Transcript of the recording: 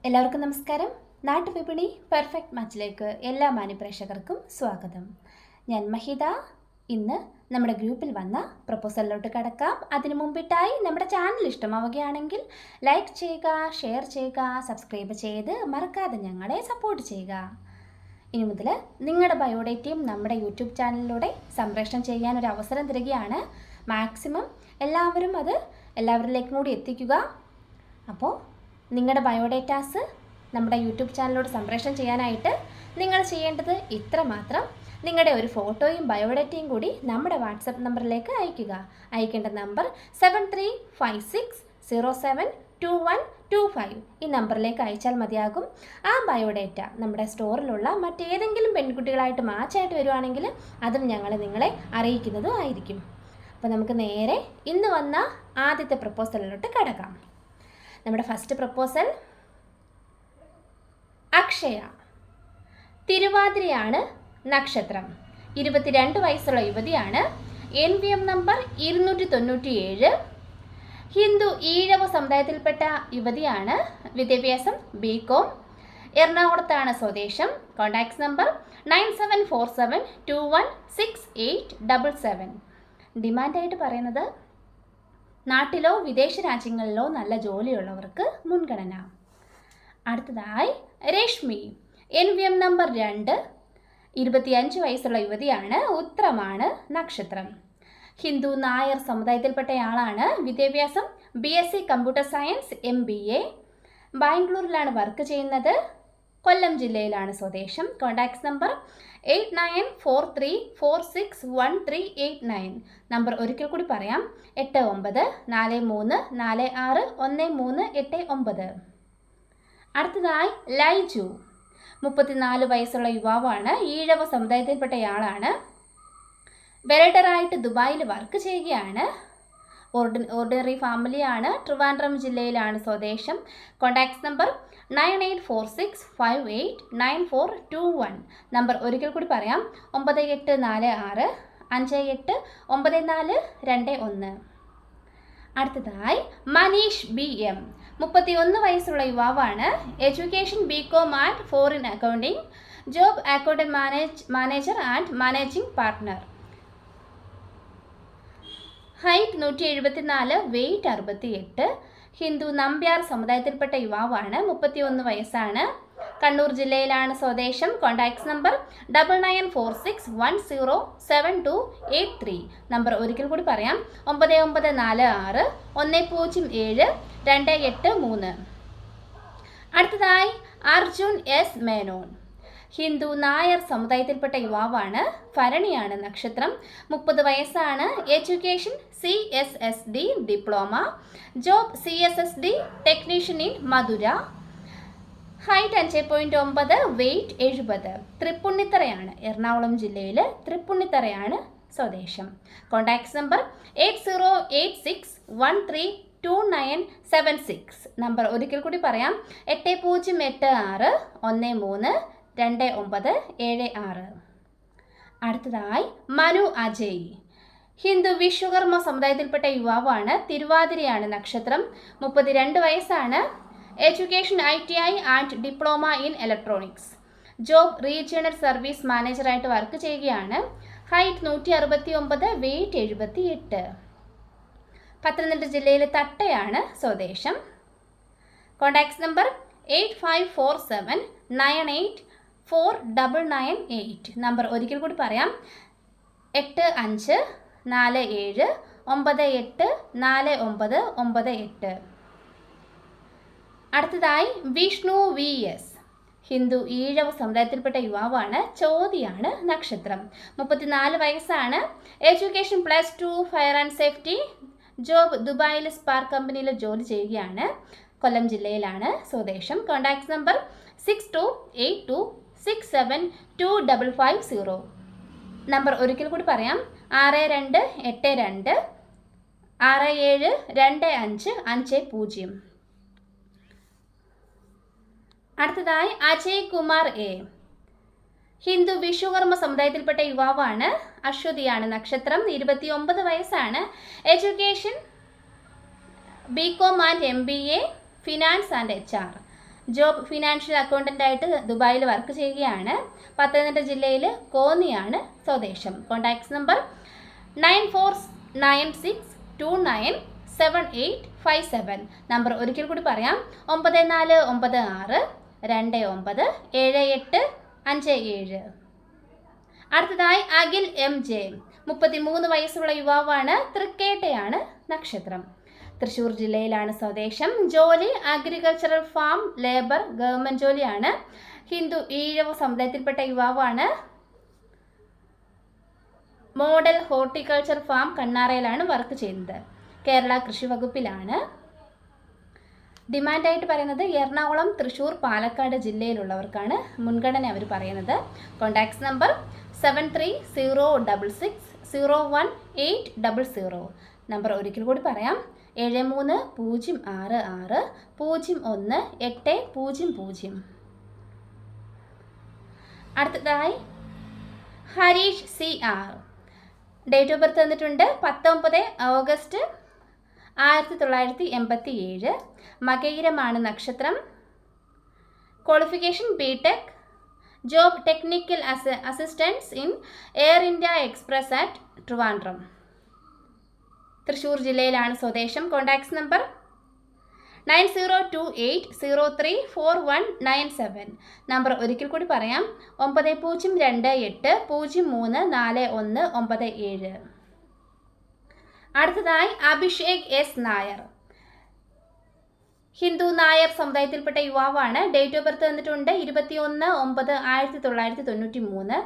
എല്ലാവർക്കും നമസ്കാരം. നാട്ടുവിപണി പെർഫെക്റ്റ് മാച്ചിലേക്ക് എല്ലാ മാന്യപ്രേക്ഷകർക്കും സ്വാഗതം. ഞാൻ മഹിത. ഇന്ന് നമ്മുടെ ഗ്രൂപ്പിൽ വന്ന പ്രപ്പോസലിലോട്ട് കടക്കാം. അതിനു മുമ്പിട്ടായി നമ്മുടെ ചാനൽ ഇഷ്ടമാവുകയാണെങ്കിൽ ലൈക്ക് ചെയ്യുക, ഷെയർ ചെയ്യുക, സബ്സ്ക്രൈബ് ചെയ്ത് മറക്കാതെ ഞങ്ങളെ സപ്പോർട്ട് ചെയ്യുക. ഇനി മുതൽ നിങ്ങളുടെ ബയോഡേറ്റയും നമ്മുടെ യൂട്യൂബ് ചാനലിലൂടെ സംപ്രേഷണം ചെയ്യാൻ ഒരു അവസരം തരികയാണ്. മാക്സിമം എല്ലാവരും അത് എല്ലാവരിലേക്കും കൂടി എത്തിക്കുക. അപ്പോൾ നിങ്ങളുടെ ബയോഡേറ്റാസ് നമ്മുടെ യൂട്യൂബ് ചാനലിലൂടെ സംപ്രേഷണം ചെയ്യാനായിട്ട് നിങ്ങൾ ചെയ്യേണ്ടത് ഇത്ര മാത്രം: നിങ്ങളുടെ ഒരു ഫോട്ടോയും ബയോഡേറ്റയും കൂടി നമ്മുടെ വാട്സപ്പ് നമ്പറിലേക്ക് അയയ്ക്കുക. അയക്കേണ്ട നമ്പർ 7356072125. ഈ നമ്പറിലേക്ക് അയച്ചാൽ മതിയാകും. ആ ബയോഡേറ്റ നമ്മുടെ സ്റ്റോറിലുള്ള മറ്റേതെങ്കിലും പെൺകുട്ടികളായിട്ട് മാച്ചായിട്ട് വരുവാണെങ്കിൽ അതും ഞങ്ങൾ നിങ്ങളെ അറിയിക്കുന്നതും ആയിരിക്കും. അപ്പോൾ നമുക്ക് നേരെ ഇന്ന് വന്ന ആദ്യത്തെ പ്രപ്പോസലിലോട്ട് കടക്കാം. നമ്മുടെ ഫസ്റ്റ് പ്രപ്പോസൽ അക്ഷയ. തിരുവാതിരയാണ് നക്ഷത്രം. 22 വയസ്സുള്ള യുവതിയാണ്. NVM number 297. ഹിന്ദു ഈഴവ സമുദായത്തിൽപ്പെട്ട യുവതിയാണ്. വിദ്യാഭ്യാസം BCom. എറണാകുളത്താണ് സ്വദേശം. Contacts number 9747216877. ഡിമാൻഡായിട്ട് പറയുന്നത് നാട്ടിലോ വിദേശ രാജ്യങ്ങളിലോ നല്ല ജോലിയുള്ളവർക്ക് മുൻഗണന. അടുത്തതായി രശ്മി. NVM number 2. 25 വയസ്സുള്ള യുവതിയാണ്. ഉത്രമാണ് നക്ഷത്രം. ഹിന്ദു നായർ സമുദായത്തിൽപ്പെട്ടയാളാണ്. വിദ്യാഭ്യാസം BSc കമ്പ്യൂട്ടർ സയൻസ് MBA. ബാംഗ്ലൂരിലാണ് വർക്ക് ചെയ്യുന്നത്. കൊല്ലം ജില്ലയിലാണ് സ്വദേശം. Contacts number 8943461389. നമ്പർ ഒരിക്കൽ കൂടി പറയാം: 8943461389. അടുത്തതായി ലൈജു. 34 വയസ്സുള്ള യുവാവാണ്. ഈഴവ സമുദായത്തിൽപ്പെട്ടയാളാണ്. വെൽഡറായിട്ട് ദുബായിൽ വർക്ക് ചെയ്യുകയാണ്. ഓർഡിനറി ഫാമിലിയാണ്. ട്രിവാൻഡ്രം ജില്ലയിലാണ് സ്വദേശം. Contacts number 9846589421. നമ്പർ ഒരിക്കൽ കൂടി പറയാം: 9846589421. അടുത്തതായി മനീഷ് BM. 31 വയസ്സുള്ള യുവാവാണ്. Education BCom and foreign accounting. Job accountant manager and managing partner. Height 174, weight 68. Hindu Nambiar സമുദായത്തിൽപ്പെട്ട യുവാവാണ്. 31 വയസ്സാണ്. കണ്ണൂർ ജില്ലയിലാണ് സ്വദേശം. Contacts number 9946107283. നമ്പർ ഒരിക്കൽ കൂടി പറയാം: 9946107283. അടുത്തതായി അർജുൻ S. മേനോൻ. ഹിന്ദു നായർ സമുദായത്തിൽപ്പെട്ട യുവാവാണ്. ഭരണിയാണ് നക്ഷത്രം. 30 വയസ്സാണ്. Education CSSD diploma. Job CSSD technician in Madurai. Height 5.9, weight 70. തൃപ്പുണിത്തറയാണ്. എറണാകുളം ജില്ലയിൽ തൃപ്പുണിത്തറയാണ് സ്വദേശം. Contacts number 8086132976. നമ്പർ ഒരിക്കൽ കൂടി പറയാം: 8086132976. അടുത്തതായി മനു അജയ്. ഹിന്ദു വിശ്വകർമ്മ സമുദായത്തിൽപ്പെട്ട യുവാവാണ്. തിരുവാതിരയാണ് നക്ഷത്രം. 32 വയസ്സാണ്. Education ITI and diploma in electronics. Job regional service മാനേജറായിട്ട് വർക്ക് ചെയ്യുകയാണ്. Height 169, weight 78. പത്തനംതിട്ട ജില്ലയിലെ തട്ടയാണ് സ്വദേശം. Contacts number 8547984998. നമ്പർ ഒരിക്കൽ കൂടി പറയാം: 8547984998. അടുത്തതായി വിഷ്ണു VS. ഹിന്ദു ഈഴവ സമുദായത്തിൽപ്പെട്ട യുവാവാണ്. ചോതിയാണ് നക്ഷത്രം. 34 വയസ്സാണ്. Education +2 fire and safety. Job ദുബായിൽ സ്പാർക്ക് കമ്പനിയിൽ ജോലി ചെയ്യുകയാണ്. കൊല്ലം ജില്ലയിലാണ് സ്വദേശം. Contacts number 6282672550. നമ്പർ ഒരിക്കൽ കൂടി പറയാം: 6282672550. അടുത്തതായി അജയ് കുമാർ A. ഹിന്ദു വിശ്വകർമ്മ സമുദായത്തിൽപ്പെട്ട യുവാവാണ്. അശ്വതിയാണ് നക്ഷത്രം. 29 വയസ്സാണ്. Education BCom and MBA, finance and HR. Job financial അക്കൗണ്ടൻ്റായിട്ട് ദുബായിൽ വർക്ക് ചെയ്യുകയാണ്. പത്തനംതിട്ട ജില്ലയിൽ കോന്നിയാണ് സ്വദേശം. Contacts number 9496297857. നമ്പർ ഒരിക്കൽ കൂടി പറയാം, 9496297857. അടുത്തതായി അഖിൽ എം ജെ, 33 വയസ്സുള്ള യുവാവാണ്. തൃക്കേട്ടയാണ് നക്ഷത്രം. തൃശ്ശൂർ ജില്ലയിലാണ് സ്വദേശം. ജോലി അഗ്രികൾച്ചറൽ ഫാം ലേബർ, ഗവൺമെൻറ് ജോലിയാണ്. ഹിന്ദു ഈഴവ സമുദായത്തിൽപ്പെട്ട യുവാവാണ്. മോഡൽ ഹോർട്ടിക്കൾച്ചർ ഫാം കണ്ണാറയിലാണ് വർക്ക് ചെയ്യുന്നത്. കേരള കൃഷി വകുപ്പിലാണ്. ഡിമാൻഡായിട്ട് പറയുന്നത് എറണാകുളം, തൃശ്ശൂർ, പാലക്കാട് ജില്ലയിലുള്ളവർക്കാണ് മുൻഗണന അവർ പറയുന്നത്. Contacts number 7306018000. നമ്പർ ഒരിക്കൽ കൂടി പറയാം, 7306601800. അടുത്തതായി Harish C R. Date of birth തന്നിട്ടുണ്ട് 19 ഓഗസ്റ്റ് 1987. മകയിരമാണ് നക്ഷത്രം. Qualification BTech. Job technical assistance in Air India Express at Trivandrum. Thrissur ജില്ലയിലാണ് സ്വദേശം. Contacts number 9028034197. നമ്പർ ഒരിക്കൽ കൂടി പറയാം, 9028034197. അടുത്തതായി അഭിഷേക് എസ് നായർ. ഹിന്ദു നായർ സമുദായത്തിൽപ്പെട്ട യുവാവാണ്. ഡേറ്റ് ഓഫ് ബർത്ത് തന്നിട്ടുണ്ട് 21/9/1993.